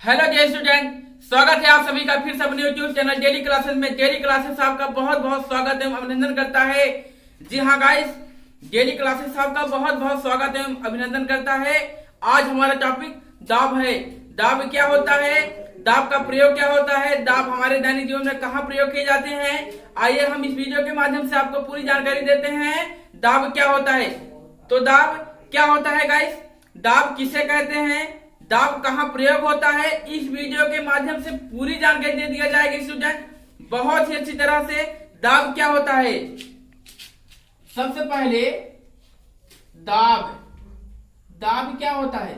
Hello dear student, स्वागत है आप सभी का फिर से अपने यूट्यूब चैनल डेली क्लासेस में। डेली क्लासेस आपका बहुत बहुत स्वागत एवं अभिनंदन करता है। जी हाँ गाइस, डेली क्लासेस आपका बहुत बहुत स्वागत एवं अभिनंदन करता है। आज हमारा टॉपिक दाब है। दाब क्या होता है, दाब का प्रयोग क्या होता है, दाब हमारे दैनिक जीवन में कहाँ प्रयोग किए जाते हैं, आइए हम इस वीडियो के माध्यम से आपको पूरी जानकारी देते हैं। दाब क्या होता है, तो दाब क्या होता है गाइस, दाब किसे कहते हैं, दाब कहाँ प्रयोग होता है, इस वीडियो के माध्यम से पूरी जानकारी दे दिया जाएगी स्टूडेंट, बहुत ही अच्छी तरह से। दाब क्या होता है, सबसे पहले दाब, दाब क्या होता है,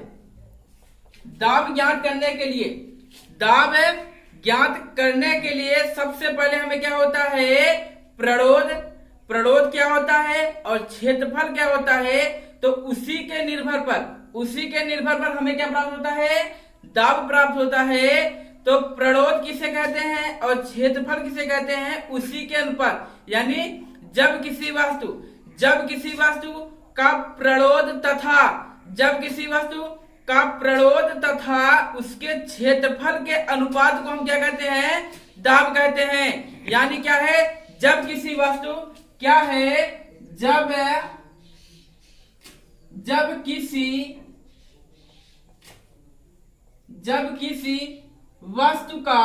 दाब ज्ञात करने के लिए, दाब ज्ञात करने के लिए सबसे पहले हमें क्या होता है, प्रणोद, प्रणोद क्या होता है और क्षेत्रफल क्या होता है, तो उसी के निर्भर पर हमें क्या प्राप्त होता है, दाब प्राप्त होता है। तो प्रणोद किसे कहते हैं और क्षेत्रफल किसे कहते हैं, उसी के अनुपात, यानी जब किसी वस्तु का प्रणोद तथा उसके क्षेत्रफल के अनुपात को हम क्या कहते हैं, दाब कहते हैं। यानी क्या है, जब किसी वस्तु क्या है, जब किसी वस्तु का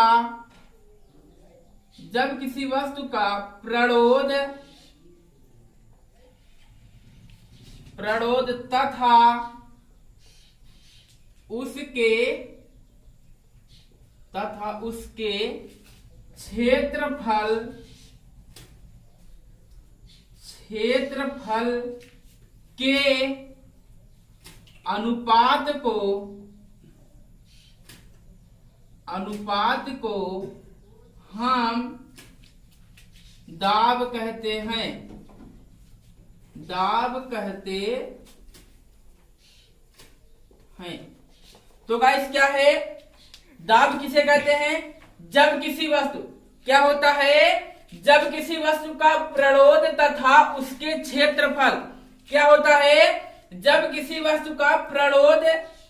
प्रणोद तथा उसके क्षेत्रफल के अनुपात को हम दाब कहते हैं, तो गाइस क्या है, दाब किसे कहते हैं, जब किसी वस्तु क्या होता है, जब किसी वस्तु का प्रणोद तथा उसके क्षेत्रफल क्या होता है, जब किसी वस्तु का प्रणोद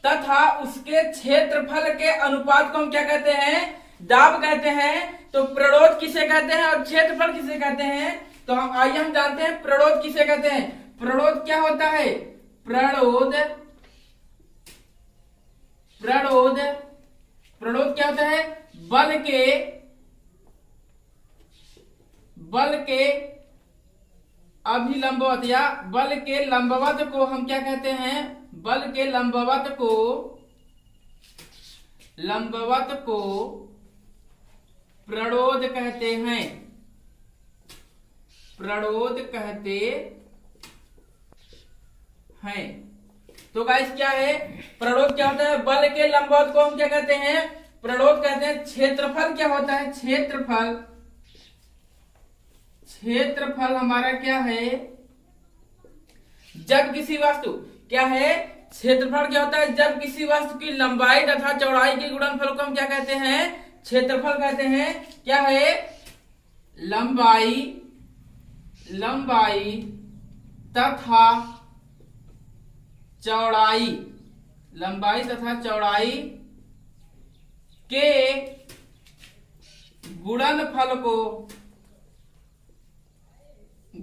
तथा उसके क्षेत्रफल के अनुपात को हम क्या कहते हैं, दाब कहते हैं। तो प्रणोद किसे कहते हैं और क्षेत्रफल किसे कहते हैं, तो आइए हम जानते हैं प्रणोद किसे कहते हैं। प्रणोद क्या होता है, प्रणोद क्या होता है, बल के अभिलंबवत या बल के लंबवत को हम क्या कहते हैं, बल के लंबवत को प्रणोद कहते हैं, तो गाइस क्या है, प्रणोद क्या होता है, बल के लंबवत को हम क्या कहते हैं, प्रणोद कहते हैं। क्षेत्रफल क्या होता है, क्षेत्रफल हमारा क्या है, जब किसी वस्तु क्या है, क्षेत्रफल क्या होता है, जब किसी वस्तु की लंबाई तथा चौड़ाई के गुणनफल को हम क्या कहते हैं, क्षेत्रफल कहते हैं। क्या है, लंबाई तथा चौड़ाई के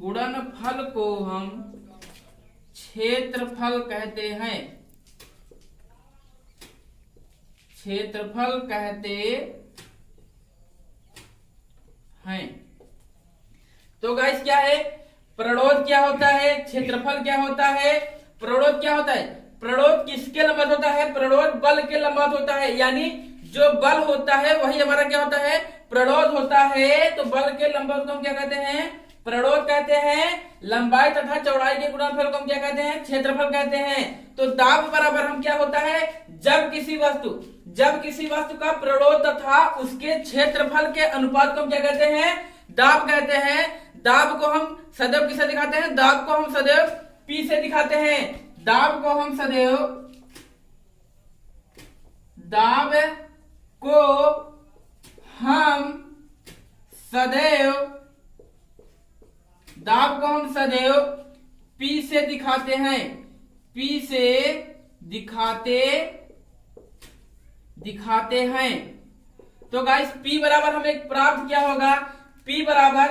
गुणनफल को हम क्षेत्रफल कहते हैं, तो गाइस क्या है, प्रणोद क्या होता है, क्षेत्रफल क्या होता है, प्रणोद क्या होता है, प्रणोद किसके लंबवत होता है, प्रणोद बल के लंबवत होता है। यानी जो बल होता है वही हमारा क्या होता है, प्रणोद होता है। तो बल के लंबवत को हम क्या कहते हैं, प्रणोद कहते हैं। लंबाई तथा चौड़ाई के गुणनफल को हम क्या कहते हैं, क्षेत्रफल कहते हैं। तो दाब बराबर हम क्या होता है, जब किसी वस्तु का प्रणोद तथा उसके क्षेत्रफल के अनुपात को हम क्या कहते हैं, दाब कहते हैं। दाब को हम सदैव किसे दिखाते हैं, दाब को हम सदैव P से दिखाते हैं। दाब को हम सदैव P से दिखाते हैं, P से दिखाते हैं। तो गाइस P बराबर हमें प्राप्त क्या होगा, P बराबर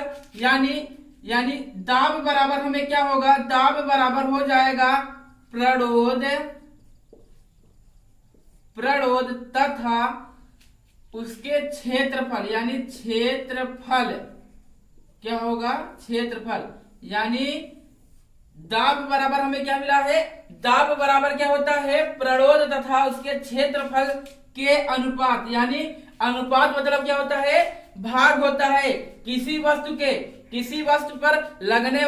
यानी दाब बराबर हमें क्या होगा, दाब बराबर हो जाएगा प्रणोद तथा उसके क्षेत्रफल, यानी क्षेत्रफल क्या होगा, क्षेत्रफल। यानी दाब बराबर हमें क्या मिला है, दाब बराबर क्या होता है, प्रणोद तथा उसके क्षेत्रफल के अनुपात। यानी अनुपात मतलब क्या होता है, भाग होता है किसी वस्तु पर लगने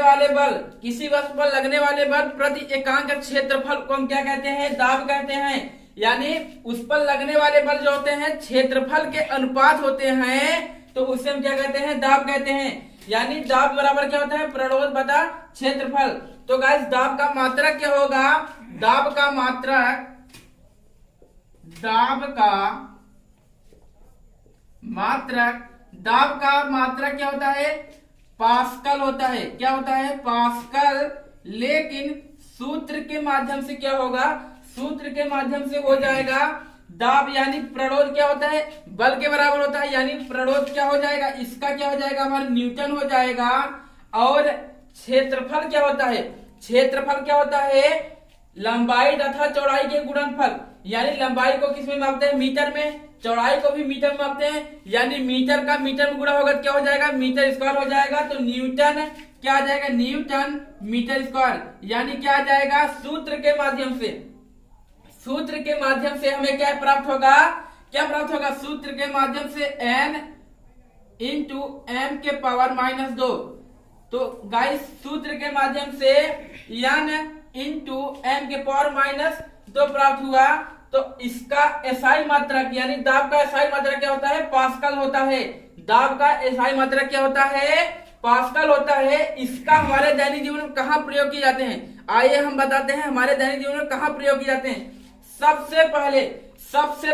वाले बल प्रति एकांक क्षेत्रफल को हम क्या कहते हैं, दाब कहते हैं। यानी उस पर लगने वाले बल जो होते हैं क्षेत्रफल के अनुपात होते हैं, तो उसे हम क्या कहते हैं, दाब कहते हैं। यानी दाब बराबर क्या होता है, प्रणोद बटा क्षेत्रफल। तो गाइस दाब का मात्रक क्या होगा, दाब का मात्रक क्या होता है, पास्कल होता है। क्या होता है, पास्कल। लेकिन सूत्र के माध्यम से क्या होगा, सूत्र के माध्यम से हो जाएगा दाब, यानी प्रणोद क्या होता है, बल के बराबर होता है। यानी प्रणोद क्या हो जाएगा, इसका क्या हो जाएगा, हमारा न्यूटन हो जाएगा। और क्षेत्रफल क्या होता है, क्षेत्रफल क्या होता है, लंबाई तथा चौड़ाई के गुणनफल। यानी लंबाई को किसमें मापते हैं, मीटर में, चौड़ाई को भी मीटर में मापते हैं। यानी मीटर का मीटर में गुणा होगा क्या हो जाएगा, मीटर स्क्वायर हो जाएगा। तो न्यूटन क्या आ जाएगा, न्यूटन मीटर स्क्वायर। यानी क्या आ जाएगा, सूत्र के माध्यम से हमें क्या प्राप्त होगा, सूत्र के माध्यम से n इंटू m के पावर -2। तो गाइस सूत्र के माध्यम से n इंटू m के पावर -2 प्राप्त हुआ। तो इसका एसआई मात्रक, यानी दाब का एसआई मात्रक क्या होता है, पास्कल होता है। दाब का एसआई मात्रक क्या होता है, पास्कल होता है। इसका हमारे दैनिक जीवन में कहाँ प्रयोग किए जाते हैं, आइए हम बताते हैं हमारे दैनिक जीवन में कहाँ प्रयोग किए जाते हैं। सबसे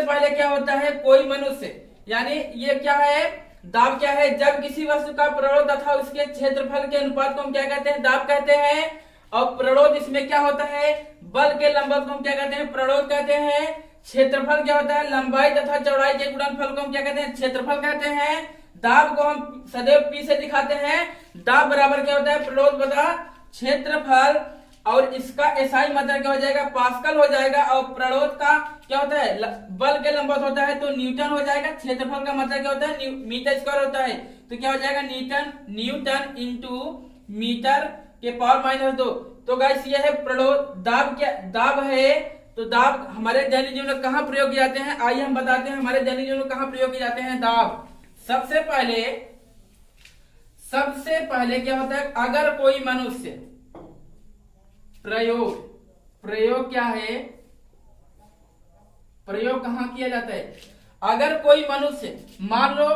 पहले क्या होता है, कोई मनुष्य, यानी ये क्या है, दाब क्या है, जब किसी वस्तु का प्रणोद तथा उसके क्षेत्रफल के अनुपात को हम क्या कहते हैं, दाब कहते हैं। और प्रणोद इसमें क्या होता है, बल के लंबवत को हम क्या कहते हैं, प्रणोद कहते हैं। क्षेत्रफल क्या होता है, लंबाई तथा चौड़ाई के गुणनफल को हम क्या कहते हैं, क्षेत्रफल कहते हैं। दाब को हम सदैव P से दिखाते हैं। दाब बराबर क्या होता है, प्रणोद बटा क्षेत्रफल। और इसका एसआई मात्रक क्या हो जाएगा, पास्कल हो जाएगा। और प्रणोद का क्या होता है, बल के लंबवत होता है तो न्यूटन हो जाएगा। क्षेत्रफल का मतलब क्या होता है, मीटर स्क्वायर होता है। तो क्या हो जाएगा, न्यूटन इंटू मीटर के पावर -2। तो गाइस ये है प्रणोद। दाब क्या, दाब है। तो दाब हमारे दैनिक जीवन में कहाँ प्रयोग किए जाते हैं, आइए हम बताते हैं हमारे दैनिक जीवन में कहाँ प्रयोग किए जाते हैं दाब। सबसे पहले क्या होता है, अगर कोई मनुष्य प्रयोग क्या है, प्रयोग कहाँ किया जाता है, अगर कोई मनुष्य, मान लो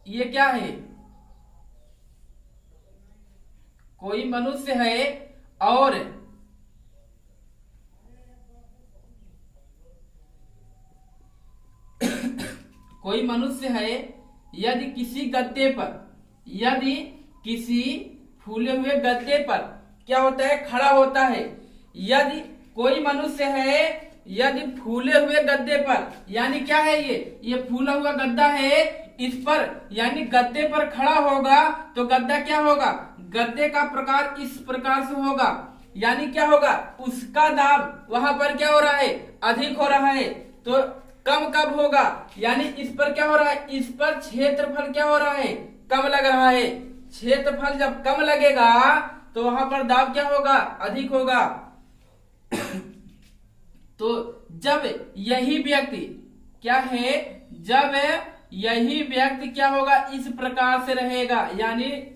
ये क्या है, कोई मनुष्य है और कोई मनुष्य है, यदि किसी फूले हुए गद्दे पर क्या होता है, खड़ा होता है। यदि कोई मनुष्य है, यदि फूले हुए गद्दे पर, यानी क्या है ये फूला हुआ गद्दा है, इस पर यानी गद्दे पर खड़ा होगा तो गद्दा क्या होगा, गद्दे का प्रकार इस प्रकार से होगा। यानी क्या होगा, उसका दाब वहां पर क्या हो रहा है, अधिक हो रहा है। तो कम कब होगा, यानी इस पर क्या हो रहा है, इस पर क्षेत्रफल क्या हो रहा है, कम लग रहा है। क्षेत्रफल जब कम लगेगा तो वहां पर दाब क्या होगा, अधिक होगा। तो जब यही व्यक्ति क्या है, जब यही व्यक्ति क्या होगा, इस प्रकार से रहेगा, यानी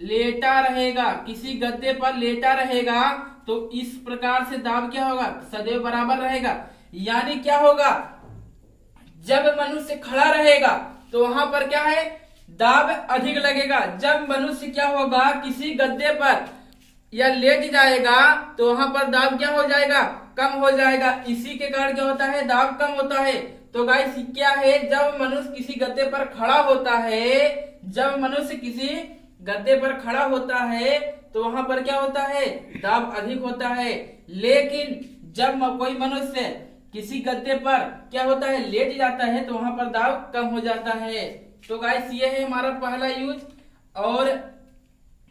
लेटा रहेगा, किसी गद्दे पर लेटा रहेगा, तो इस प्रकार से दाब क्या होगा, सदैव बराबर रहेगा। यानी क्या होगा, जब मनुष्य खड़ा रहेगा तो वहां पर क्या है, दाब अधिक लगेगा। जब मनुष्य क्या होगा, किसी गद्दे पर या लेट जाएगा तो वहां पर दाब क्या हो जाएगा, कम हो जाएगा। इसी के कारण क्या होता है, दाब कम होता है। तो गाइस क्या है, जब मनुष्य किसी गद्दे पर खड़ा होता है, जब मनुष्य किसी गद्दे पर खड़ा होता है तो वहां पर क्या होता है, दाब अधिक होता है। लेकिन जब कोई मनुष्य किसी गद्दे पर क्या होता है, लेट जाता है तो वहां पर दाब कम हो जाता है। तो गाइस ये है हमारा पहला यूज। और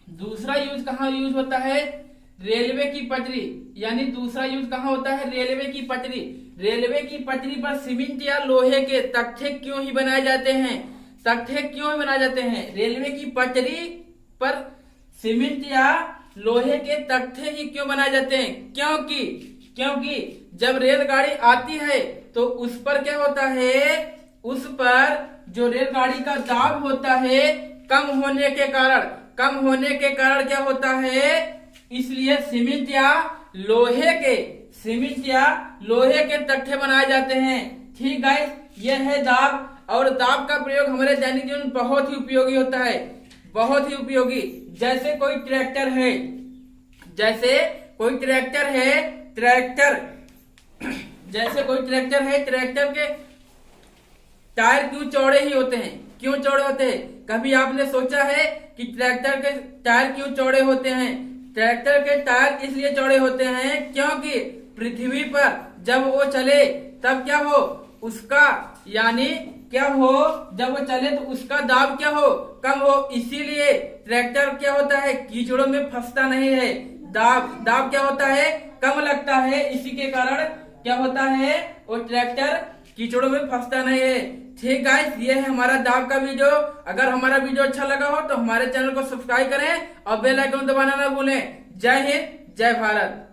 दूसरा यूज कहाँ यूज होता है, रेलवे की पटरी, यानी दूसरा यूज कहाँ होता है, रेलवे की पटरी। रेलवे की पटरी पर सीमेंट या लोहे के तख्ते क्यों ही बनाए जाते हैं, तख्ते क्यों ही बनाए जाते हैं, रेलवे की पटरी पर सीमेंट या लोहे के तख्ते ही क्यों बनाए जाते हैं, क्योंकि जब रेलगाड़ी आती है तो उस पर क्या होता है, उस पर जो रेलगाड़ी का दाब होता है कम होने के कारण क्या होता है, इसलिए सीमेंट या लोहे के तख्ते बनाए जाते हैं। ठीक गाइस, ये है दाब। और दाब का प्रयोग हमारे दैनिक जीवन में बहुत ही उपयोगी होता है, बहुत ही उपयोगी। जैसे कोई ट्रैक्टर है, ट्रैक्टर के टायर क्यों चौड़े ही होते हैं, क्यों चौड़े होते हैं, कभी आपने सोचा है कि ट्रैक्टर के टायर क्यों चौड़े होते हैं? ट्रैक्टर के टायर इसलिए चौड़े होते हैं क्योंकि पृथ्वी पर जब वो चले तब क्या हो, उसका यानी क्या हो, जब वो चले तो उसका दाब क्या हो, कम हो। इसीलिए ट्रैक्टर क्या होता है, कीचड़ों में फंसता नहीं है, दाब क्या होता है, कम लगता है। इसी के कारण क्या होता है, वो ट्रैक्टर कीचड़ों में फंसता नहीं है। ठीक गाइस, ये है हमारा दाब का वीडियो। अगर हमारा वीडियो अच्छा लगा हो तो हमारे चैनल को सब्सक्राइब करें और बेल आइकन दबाना ना भूलें। जय हिंद, जय भारत।